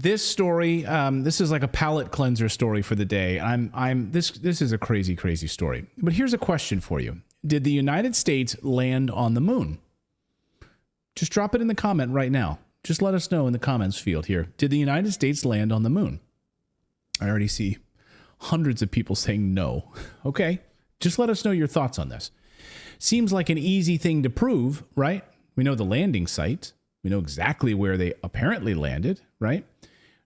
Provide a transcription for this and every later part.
this story, this is like a palate cleanser story for the day. This is a crazy, crazy story. But here's a question for you. Did the United States land on the moon? Just drop it in the comment right now. Just let us know in the comments field here. Did the United States land on the moon? I already see hundreds of people saying no. Okay, just let us know your thoughts on this. Seems like an easy thing to prove, right? We know the landing site. We know exactly where they apparently landed, right?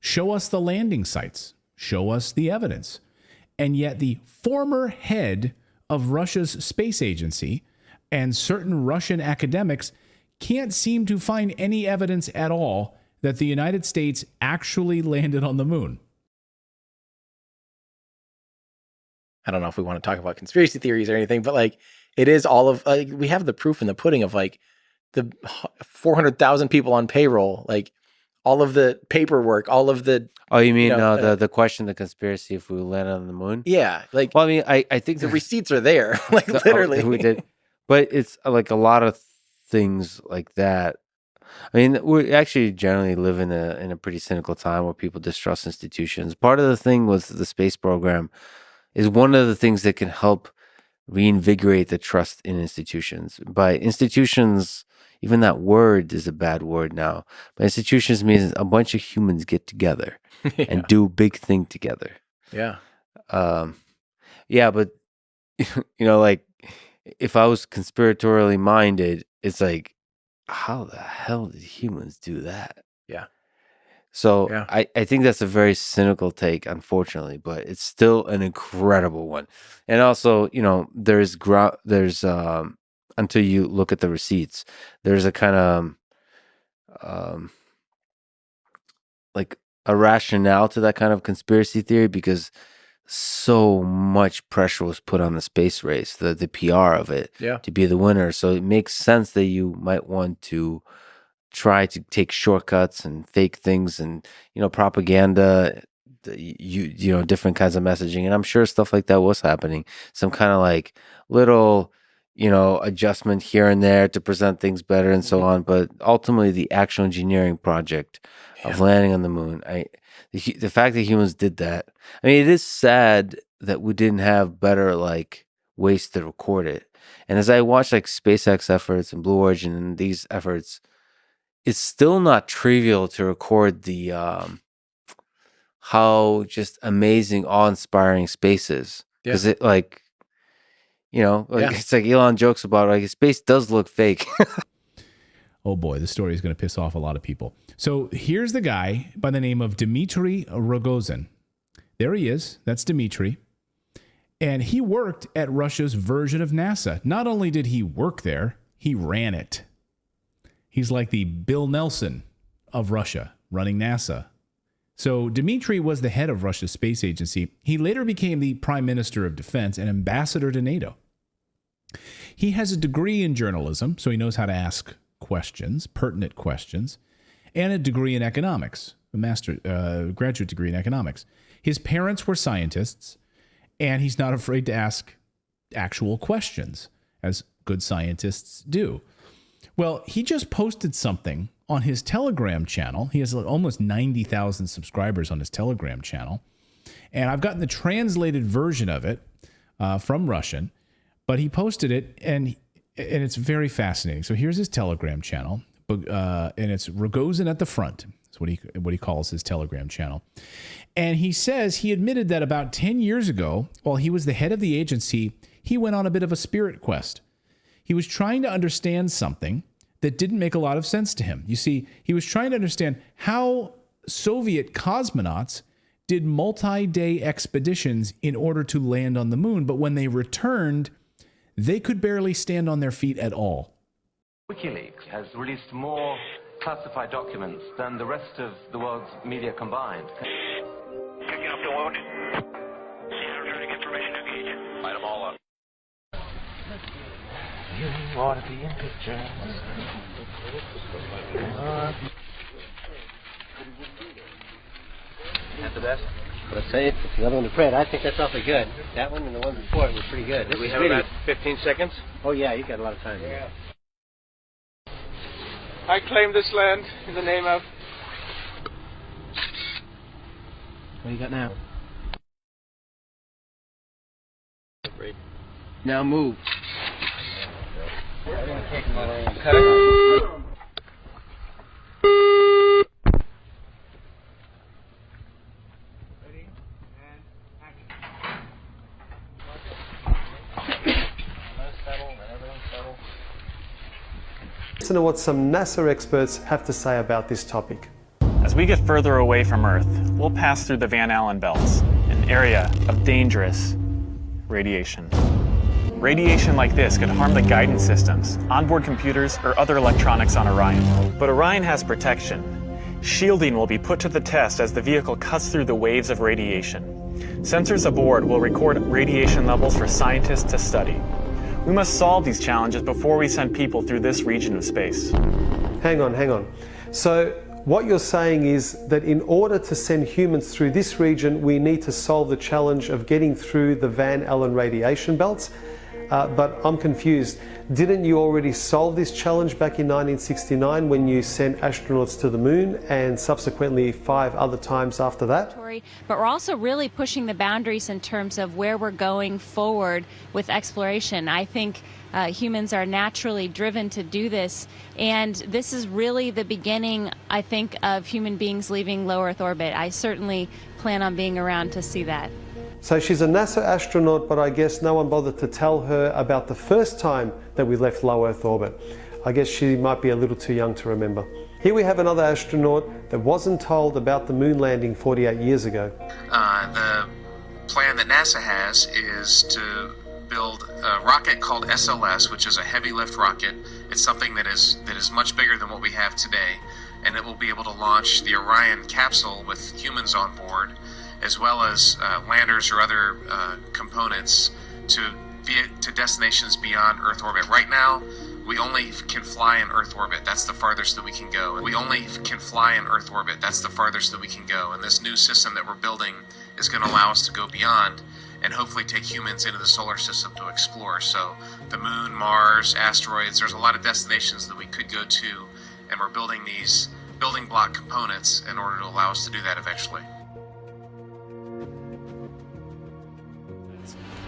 Show us the landing sites. Show us the evidence. And yet the former head of Russia's space agency and certain Russian academics can't seem to find any evidence at all that the United States actually landed on the moon. I don't know if we want to talk about conspiracy theories or anything, but like it is all of we have the proof in the pudding of like the 400,000 people on payroll, like all of the paperwork, all of the. Oh, you mean the question, the conspiracy, if we landed on the moon? Yeah, like. Well, I mean, I think the receipts are there, like literally. We did, but it's like a lot of things like that. I mean, we actually generally live in a pretty cynical time where people distrust institutions. Part of the thing with the space program is one of the things that can help reinvigorate the trust in institutions. By institutions, even that word is a bad word now. But institutions means a bunch of humans get together and do a big thing together. Yeah. Yeah, but like if I was conspiratorially minded, it's like, how the hell did humans do that? Yeah. So yeah. I think that's a very cynical take, unfortunately, but it's still an incredible one. And also, there's until you look at the receipts, there's a kind of like a rationale to that kind of conspiracy theory because so much pressure was put on the space race, the PR of it, to be the winner. So it makes sense that you might want to try to take shortcuts and fake things and propaganda, different kinds of messaging. And I'm sure stuff like that was happening. Some kind of like little adjustment here and there to present things better and so on. But ultimately, the actual engineering project of landing on the moon, the fact that humans did that, I mean, it is sad that we didn't have better ways to record it. And as I watch SpaceX efforts and Blue Origin and these efforts, it's still not trivial to record the how just amazing, awe-inspiring space is. Because it it's like Elon jokes about space does look fake. Oh boy, this story is going to piss off a lot of people. So here's the guy by the name of Dmitry Rogozin. There he is. That's Dmitry. And he worked at Russia's version of NASA. Not only did he work there, he ran it. He's like the Bill Nelson of Russia, running NASA. So Dmitry was the head of Russia's space agency. He later became the prime minister of defense and ambassador to NATO. He has a degree in journalism, so he knows how to ask questions, pertinent questions, and a degree in economics, a graduate degree in economics. His parents were scientists, and he's not afraid to ask actual questions, as good scientists do. Well, he just posted something on his Telegram channel. He has almost 90,000 subscribers on his Telegram channel. And I've gotten the translated version of it from Russian, but he posted it, and it's very fascinating. So here's his Telegram channel, and it's Rogozin at the front. That's what he calls his Telegram channel. And he says he admitted that about 10 years ago, while he was the head of the agency, he went on a bit of a spirit quest. He was trying to understand something that didn't make a lot of sense to him. You see, he was trying to understand how Soviet cosmonauts did multi-day expeditions in order to land on the moon, but when they returned, they could barely stand on their feet at all. WikiLeaks has released more classified documents than the rest of the world's media combined. Picking up the load. Returning information to gauge. Light them all up. You want to be in pictures. That's the best. Let's say the other one to Fred. I think that's awfully good. That one and the one before it were pretty good. Do we have about 15 seconds? Oh yeah, you got a lot of time here. I claim this land in the name of What do you got now? Now move. Take him all in. Cut it. Listen to what some NASA experts have to say about this topic. As we get further away from Earth, we'll pass through the Van Allen belts, an area of dangerous radiation. Radiation like this could harm the guidance systems, onboard computers, or other electronics on Orion. But Orion has protection. Shielding will be put to the test as the vehicle cuts through the waves of radiation. Sensors aboard will record radiation levels for scientists to study. We must solve these challenges before we send people through this region of space. Hang on. So what you're saying is that in order to send humans through this region, we need to solve the challenge of getting through the Van Allen radiation belts. But I'm confused. Didn't you already solve this challenge back in 1969 when you sent astronauts to the moon and subsequently 5 other times after that? But we're also really pushing the boundaries in terms of where we're going forward with exploration. I think humans are naturally driven to do this, and this is really the beginning, I think, of human beings leaving low Earth orbit. I certainly plan on being around to see that. So she's a NASA astronaut, but I guess no one bothered to tell her about the first time that we left low Earth orbit. I guess she might be a little too young to remember. Here we have another astronaut that wasn't told about the moon landing 48 years ago. The plan that NASA has is to build a rocket called SLS, which is a heavy lift rocket. It's something that is much bigger than what we have today, and it will be able to launch the Orion capsule with humans on board, as well as landers or other components to destinations beyond Earth orbit. Right now, we only can fly in Earth orbit. That's the farthest that we can go. We only can fly in Earth orbit. That's the farthest that we can go. And this new system that we're building is going to allow us to go beyond and hopefully take humans into the solar system to explore. So the moon, Mars, asteroids, there's a lot of destinations that we could go to, and we're building these building block components in order to allow us to do that eventually.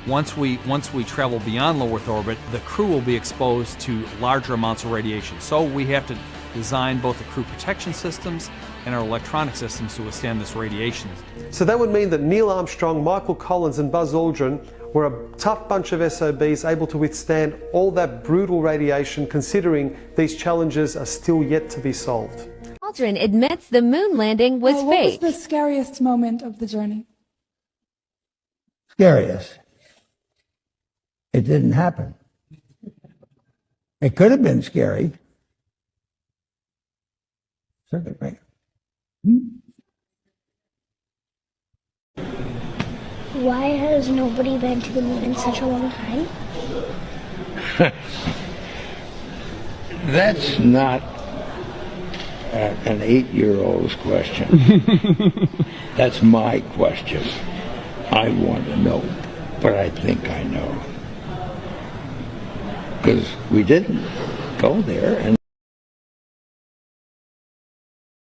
Once we travel beyond low Earth orbit, the crew will be exposed to larger amounts of radiation. So we have to design both the crew protection systems and our electronic systems to withstand this radiation. So that would mean that Neil Armstrong, Michael Collins and Buzz Aldrin were a tough bunch of SOBs able to withstand all that brutal radiation, considering these challenges are still yet to be solved. Aldrin admits the moon landing was fake. What was the scariest moment of the journey? Scariest? It didn't happen. It could have been scary. Circuit breaker. Why has nobody been to the moon in such a long time? That's not an 8-year-old's question. That's my question. I want to know, but I think I know. Because we didn't go there. And